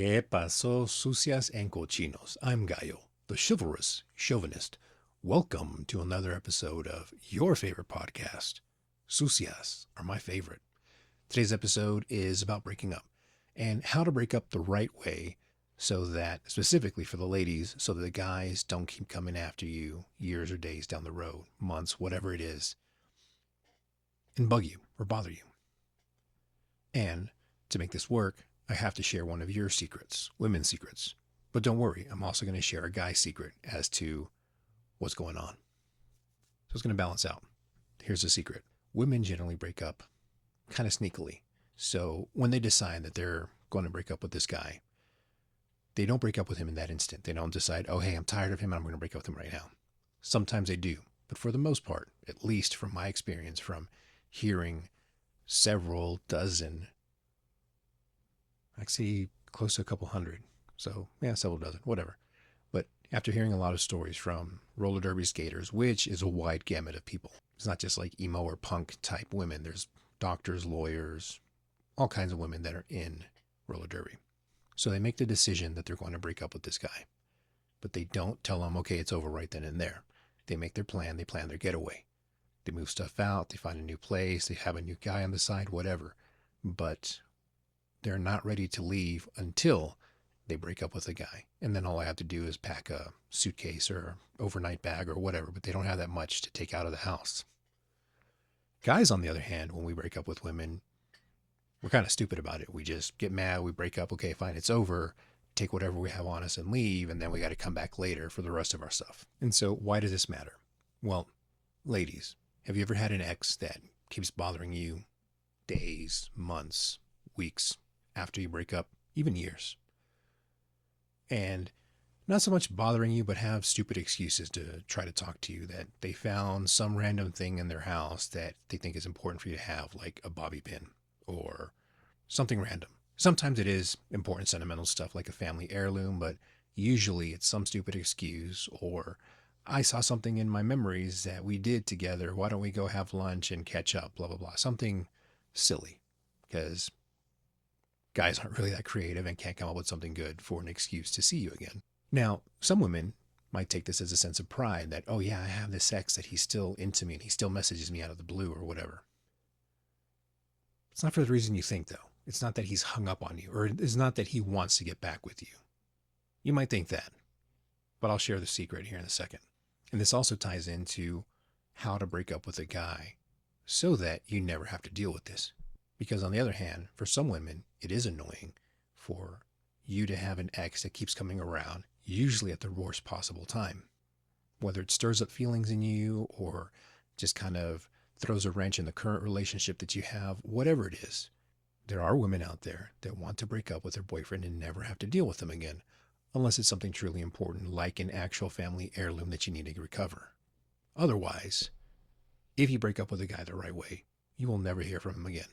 ¿Qué pasó, sucias and cochinos? I'm Gallo, the chivalrous chauvinist. Welcome to another episode of your favorite podcast. Sucias are my favorite. Today's episode is about breaking up and how to break up the right way so that, specifically for the ladies, so that the guys don't keep coming after you years or days down the road, months, whatever it is, and bug you or bother you. And to make this work, I have to share one of your secrets, women's secrets. But don't worry, I'm also going to share a guy's secret as to what's going on. So it's going to balance out. Here's the secret. Women generally break up kind of sneakily. So when they decide that they're going to break up with this guy, they don't break up with him in that instant. They don't decide, oh, hey, I'm tired of him, I'm going to break up with him right now. Sometimes they do. But for the most part, at least from my experience, from hearing several dozen, actually close to a couple hundred. So yeah, several dozen, whatever. But after hearing a lot of stories from roller derby skaters, which is a wide gamut of people, it's not just like emo or punk type women. There's doctors, lawyers, all kinds of women that are in roller derby. So they make the decision that they're going to break up with this guy. But they don't tell him, okay, it's over right then and there. They make their plan. They plan their getaway. They move stuff out. They find a new place. They have a new guy on the side, whatever. But they're not ready to leave until they break up with a guy. And then all I have to do is pack a suitcase or overnight bag or whatever, but they don't have that much to take out of the house. Guys, on the other hand, when we break up with women, we're kind of stupid about it. We just get mad, we break up, okay, fine, it's over, take whatever we have on us and leave, and then we got to come back later for the rest of our stuff. And so why does this matter? Well, ladies, have you ever had an ex that keeps bothering you days, months, weeks after you break up, even years? And not so much bothering you, but have stupid excuses to try to talk to you, that they found some random thing in their house that they think is important for you to have, like a bobby pin or something random. Sometimes it is important sentimental stuff like a family heirloom, but usually it's some stupid excuse, or I saw something in my memories that we did together. Why don't we go have lunch and catch up, blah, blah, blah. Something silly, because guys aren't really that creative and can't come up with something good for an excuse to see you again. Now, some women might take this as a sense of pride that, oh yeah, I have this ex that he's still into me and he still messages me out of the blue or whatever. It's not for the reason you think, though. It's not that he's hung up on you, or it's not that he wants to get back with you. You might think that, but I'll share the secret here in a second. And this also ties into how to break up with a guy so that you never have to deal with this. Because on the other hand, for some women, it is annoying for you to have an ex that keeps coming around, usually at the worst possible time. Whether it stirs up feelings in you or just kind of throws a wrench in the current relationship that you have, whatever it is, there are women out there that want to break up with their boyfriend and never have to deal with them again, unless it's something truly important, like an actual family heirloom that you need to recover. Otherwise, if you break up with a guy the right way, you will never hear from him again.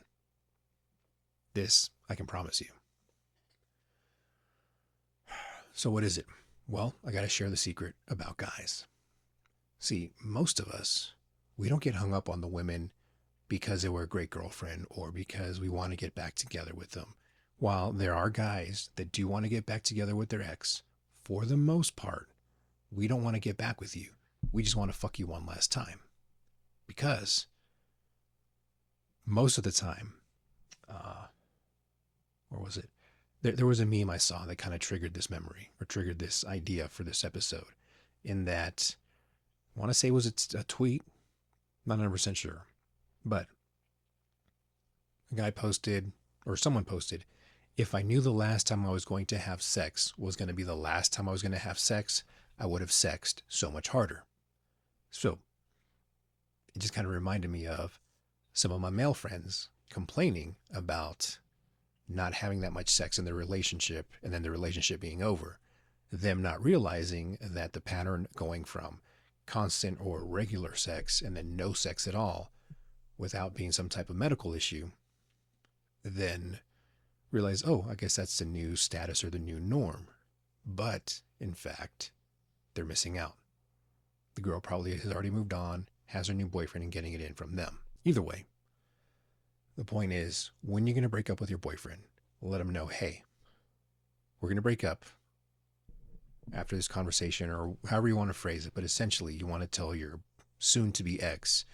This I can promise you. So what is it? Well, I got to share the secret about guys. See, most of us, we don't get hung up on the women because they were a great girlfriend or because we want to get back together with them. While there are guys that do want to get back together with their ex, for the most part, we don't want to get back with you. We just want to fuck you one last time. Because most of the time, or was it? There was a meme I saw that kind of triggered this memory or triggered this idea for this episode. In that, I want to say, was it a tweet? Not 100% sure. But a guy posted, or someone posted, if I knew the last time I was going to have sex was going to be the last time I was going to have sex, I would have sexed so much harder. So it just kind of reminded me of some of my male friends complaining about not having that much sex in their relationship and then the relationship being over. Them not realizing that the pattern going from constant or regular sex and then no sex at all without being some type of medical issue, then realize, oh, I guess that's the new status or the new norm. But in fact, they're missing out. The girl probably has already moved on, has her new boyfriend, and getting it in from them. Either way, the point is, when you're going to break up with your boyfriend, let him know, hey, we're going to break up after this conversation, or however you want to phrase it. But essentially, you want to tell your soon to be ex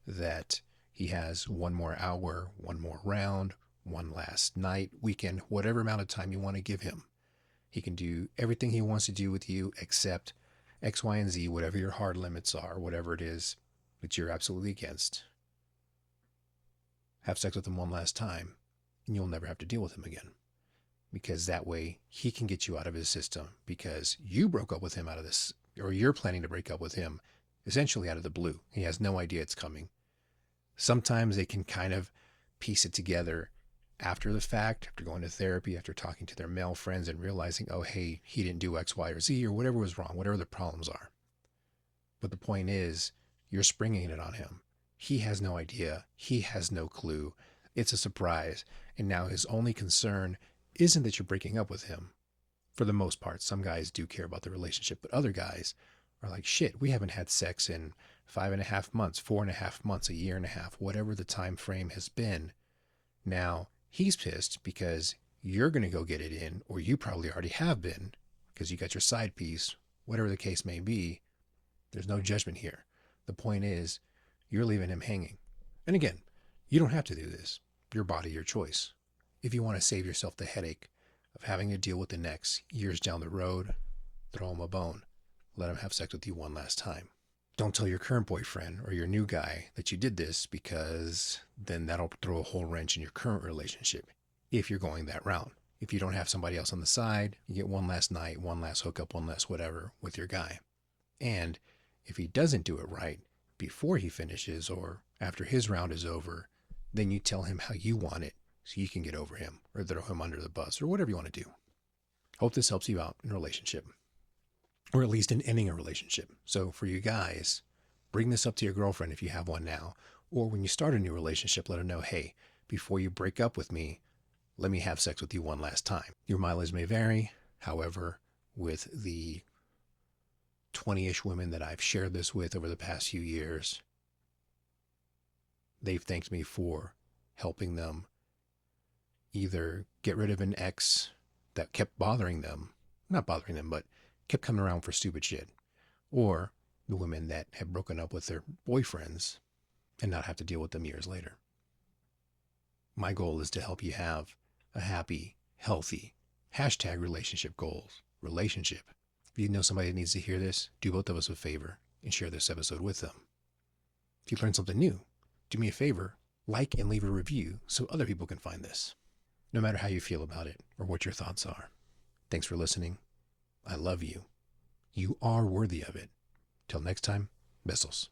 that he has one more hour, one more round, one last night, weekend, whatever amount of time you want to give him. He can do everything he wants to do with you except X, Y, and Z, whatever your hard limits are, whatever it is that you're absolutely against. Have sex with him one last time, and you'll never have to deal with him again. Because that way he can get you out of his system, because you broke up with him out of this, or you're planning to break up with him essentially out of the blue. He has no idea it's coming. Sometimes they can kind of piece it together after the fact, after going to therapy, after talking to their male friends and realizing, oh, hey, he didn't do X, Y, or Z, or whatever was wrong, whatever the problems are. But the point is, you're springing it on him. He has no idea. He has no clue. It's a surprise. And now his only concern isn't that you're breaking up with him. For the most part, some guys do care about the relationship, but other guys are like, shit, we haven't had sex in 5.5 months, 4.5 months, a year and a half, whatever the time frame has been. Now, he's pissed because you're going to go get it in, or you probably already have been because you got your side piece, whatever the case may be. There's no judgment here. The point is, you're leaving him hanging. And again, you don't have to do this. Your body, your choice. If you want to save yourself the headache of having to deal with the next years down the road, throw him a bone. Let him have sex with you one last time. Don't tell your current boyfriend or your new guy that you did this, because then that'll throw a whole wrench in your current relationship if you're going that route. If you don't have somebody else on the side, you get one last night, one last hookup, one last whatever with your guy. And if he doesn't do it right before he finishes or after his round is over, then you tell him how you want it so you can get over him or throw him under the bus or whatever you want to do. Hope this helps you out in a relationship, or at least in ending a relationship. So for you guys, bring this up to your girlfriend if you have one now, or when you start a new relationship, let her know, hey, before you break up with me, let me have sex with you one last time. Your mileage may vary. However, with the 20-ish women that I've shared this with over the past few years, they've thanked me for helping them either get rid of an ex that kept bothering them, not bothering them, but kept coming around for stupid shit, or the women that have broken up with their boyfriends and not have to deal with them years later. My goal is to help you have a happy, healthy, #relationship goals, relationship. If you know somebody that needs to hear this, do both of us a favor and share this episode with them. If you learned something new, do me a favor, like and leave a review so other people can find this, no matter how you feel about it or what your thoughts are. Thanks for listening. I love you. You are worthy of it. Till next time, besos.